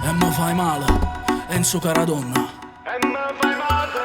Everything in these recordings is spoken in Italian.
E mi fai male, Enzo Caradonna. E mi fai male.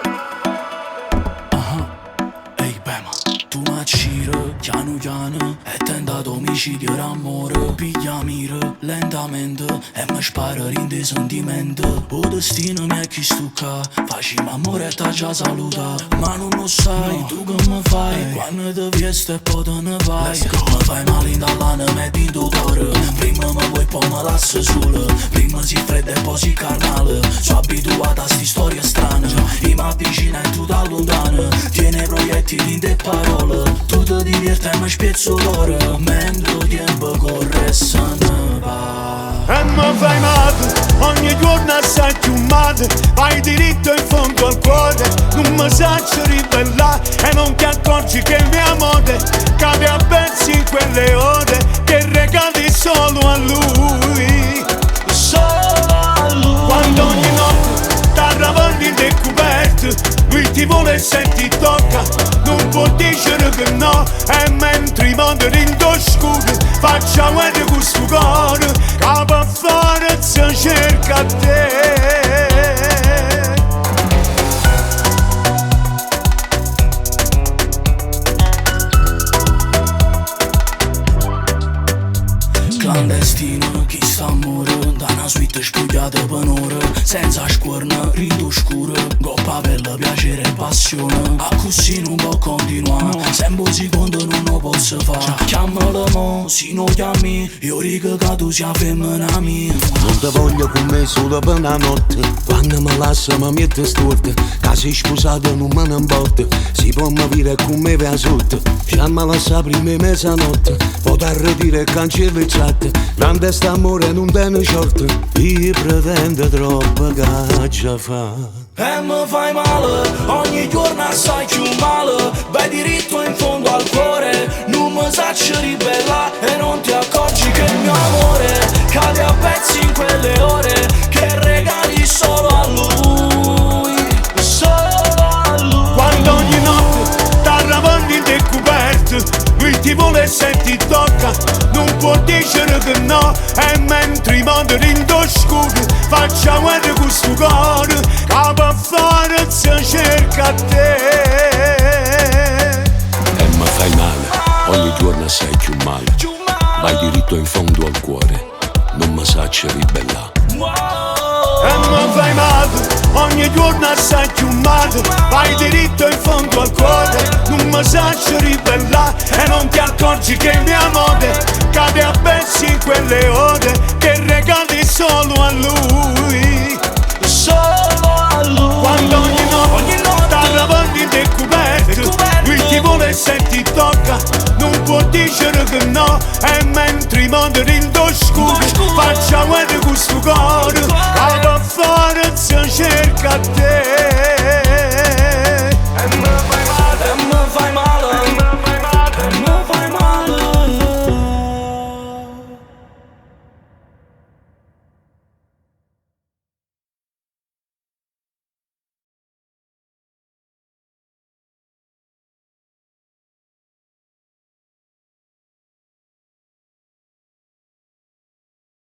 Ehi Bema, tu m'acciri, piano piano, è tentato omicidio d'amore. Piglia mira, lentamente, e mi spara in dei sentimenti. O destino mi è chi stucca, facciamo amore e t'ha già saluta. Ma non lo sai, tu che mi fai, quando ti viesti e poi te ne vai. Mi fai male in dall'anno, metti in tuo cuore. Prima mi vuoi poi mi lasci solo. Prima si fredda e poi si carnale. Sono abituata a sti storie strane. I mi avvicina e tu da lontano. Tiene proiettili in te parole. Tu ti diverti e mi spezzo l'ore. Mentre il tempo corre e se ne va. E mi fai male, ogni giorno assai più male. Vai diritto in fondo al cuore. Non mi saccio ribellare e non ti accorgi che mia amore cade a pezzi in quelle ore che regali solo a lui. Solo a lui. Quando ogni notte t'arravalli in decuberte, lui ti vuole e se ti tocca non può dire che no. E mentre i mondi rindosscuri faccia guerra con sto cuore che per forza cerca te. Clandestino, chi sta amore, da una suite spugliata per un'ora. Senza scuorna, rindo scuro, coppa bella, piacere e passione. A così non può continuare, sempre un secondo non lo posso fare. Chiamalo mo, se non chiami, io dico che tu sia femmina mia. Non te voglio con me solo per una notte. Quando mi lascia mi mette storta. Che sei sposato non me ne importa. Si può morire con me per sotto. Chiamala sa prima mezzanotte. Potrà ridire e cancello il chat. Grande st'amore non te ne short. Io pretendo troppo che già fa. E mi fai male, ogni giorno assai più male. Vai diritto in fondo al cuore. Non mi saccio ribellare e non ti accorgi che il mio amore cade a pezzi in quelle ore che regali solo a lui. Solo a lui. Quando ogni notte t'arravalli in decuberte, lui ti vuole e se ti tocca non può dire che no. E mentre i mondi rindosscuri faccia guerra con sto cuore che per forza cerca te. E mi fai male, ogni giorno sei più male. Vai diritto in fondo al cuore, non mi saccio ribellare. E mi fai male, ogni giorno assai più male. Vai diritto in fondo al cuore, non mi saccio ribellare e non ti accorgi che mia amore cade a pezzi in quelle ore che regali solo a lui. Solo a lui. Quando ogni notte t'arravalli in decuberte, lui ti vuole e se ti tocca non può dire che no. E mentre i mondi rindosscuri faccia